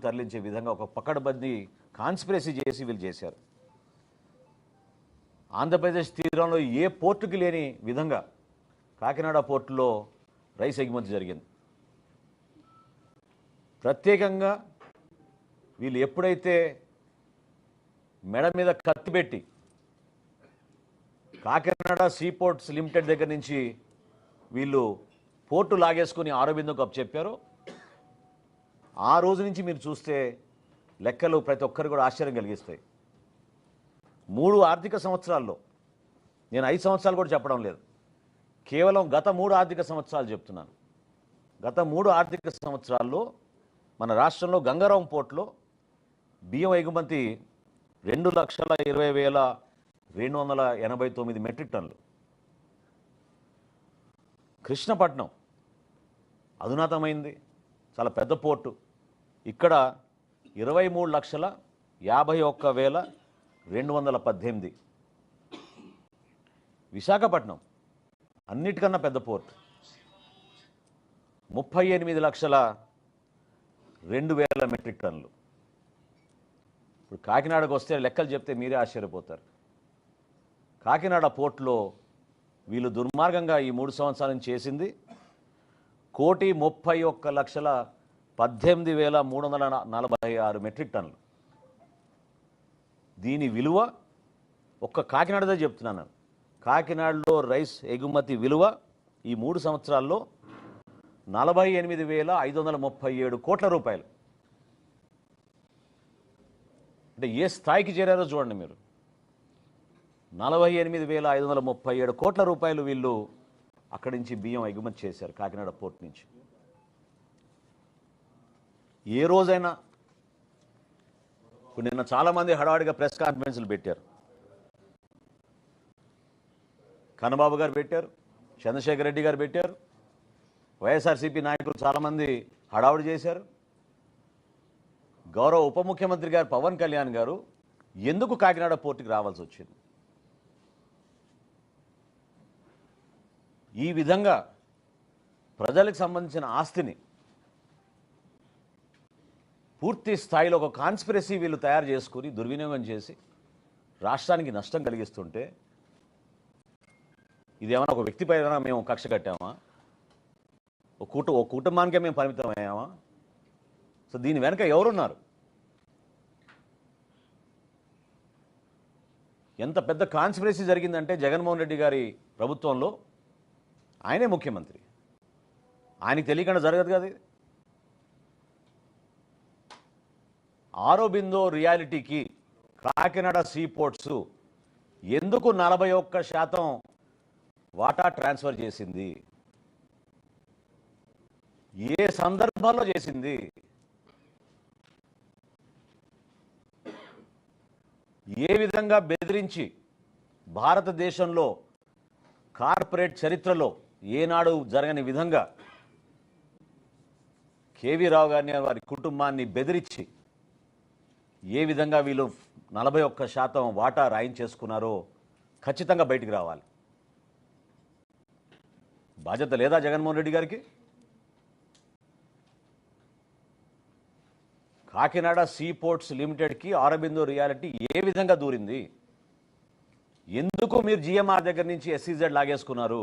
తరలించే విధంగా ఒక పకడ్బందీ కాన్స్పిరసీ చేసి వీళ్ళు చేశారు. ఆంధ్రప్రదేశ్ తీరంలో ఏ పోర్టుకి లేని విధంగా కాకినాడ పోర్టులో రైస్ ఎగుమతి జరిగింది. ప్రత్యేకంగా వీళ్ళు ఎప్పుడైతే మెడ మీద కత్తి పెట్టి కాకినాడ సీపోర్ట్స్ లిమిటెడ్ దగ్గర నుంచి వీళ్ళు పోర్టు లాగేసుకుని ఆరోబిందోకు అప్పచెప్పారో ఆ రోజు నుంచి మీరు చూస్తే లెక్కలు ప్రతి ఒక్కరు కూడా ఆశ్చర్యం కలిగిస్తాయి. 3 ఆర్థిక సంవత్సరాల్లో, నేను 5 సంవత్సరాలు కూడా చెప్పడం లేదు, కేవలం గత 3 ఆర్థిక సంవత్సరాలు చెప్తున్నాను. గత 3 ఆర్థిక సంవత్సరాల్లో మన రాష్ట్రంలో గంగారాం పోర్టులో బియ్యం ఎగుమతి 2,20,289 మెట్రిక్ టన్నులు. కృష్ణపట్నం అధునాతమైంది, చాలా పెద్ద పోర్టు, ఇక్కడ 23,51,218. విశాఖపట్నం అన్నిటికన్నా పెద్ద పోర్టు, 38,02,000 మెట్రిక్ టన్నులు. ఇప్పుడు కాకినాడకు వస్తే లెక్కలు చెప్తే మీరే ఆశ్చర్యపోతారు. కాకినాడ పోర్టులో వీళ్ళు దుర్మార్గంగా ఈ 3 సంవత్సరాల నుంచి చేసింది 1,31,18,346 మెట్రిక్ టన్నులు. దీని విలువ ఒక్క కాకినాడదే చెప్తున్నాను, కాకినాడలో రైస్ ఎగుమతి విలువ ఈ 3 సంవత్సరాల్లో 48,537 కోట్ల రూపాయలు. అంటే ఏ స్థాయికి చేరారో చూడండి మీరు. 48,537 కోట్ల రూపాయలు వీళ్ళు అక్కడి నుంచి బియ్యం ఎగుమతి చేశారు కాకినాడ పోర్ట్ నుంచి. ఏ రోజైనా ఇప్పుడు నిన్న చాలామంది హడావిడిగా ప్రెస్ కాన్ఫరెన్స్లు పెట్టారు. కన్నబాబు గారు పెట్టారు, చంద్రశేఖర్ రెడ్డి గారు పెట్టారు, వైఎస్ఆర్సీపీ నాయకులు చాలామంది హడావుడి చేశారు. గౌరవ ఉప ముఖ్యమంత్రి గారు పవన్ కళ్యాణ్ గారు ఎందుకు కాకినాడ పోర్టుకి రావాల్సి వచ్చింది? ఈ విధంగా ప్రజలకు సంబంధించిన ఆస్తిని పూర్తి స్థాయిలో ఒక కాన్స్పిరసీ వీళ్ళు తయారు చేసుకుని దుర్వినియోగం చేసి రాష్ట్రానికి నష్టం కలిగిస్తుంటే, ఇదేమన్నా ఒక వ్యక్తి పైన మేము కక్ష కట్టామా? ఒక కుటుంబానికే మేము పరిమితం అయ్యామా? సో దీని వెనక ఎవరున్నారు? ఎంత పెద్ద కాన్స్పిరసీ జరిగిందంటే జగన్మోహన్ రెడ్డి గారి ప్రభుత్వంలో ఆయనే ముఖ్యమంత్రి, ఆయనకి తెలియకుండా జరగదు కదా. ఆరోబిందో రియాలిటీకి కాకినాడ సీపోర్ట్స్ ఎందుకు 41% వాటా ట్రాన్స్ఫర్ చేసింది? ఏ సందర్భంలో చేసింది? ఏ విధంగా బెదిరించి భారతదేశంలో కార్పొరేట్ చరిత్రలో ఏనాడు జరగని విధంగా కేవీ రావు గారిని వారి కుటుంబాన్ని బెదిరించి ఏ విధంగా వీళ్ళు 41% వాటా రాయించేసుకున్నారో ఖచ్చితంగా బయటికి రావాలి. బాధ్యత లేదా జగన్మోహన్ రెడ్డి గారికి? కాకినాడ సీపోర్ట్స్ లిమిటెడ్కి ఆరోబిందో రియాలిటీ ఏ విధంగా దూరింది? ఎందుకు మీరు జిఎంఆర్ దగ్గర నుంచి ఎస్సీజెడ్ లాగేసుకున్నారు?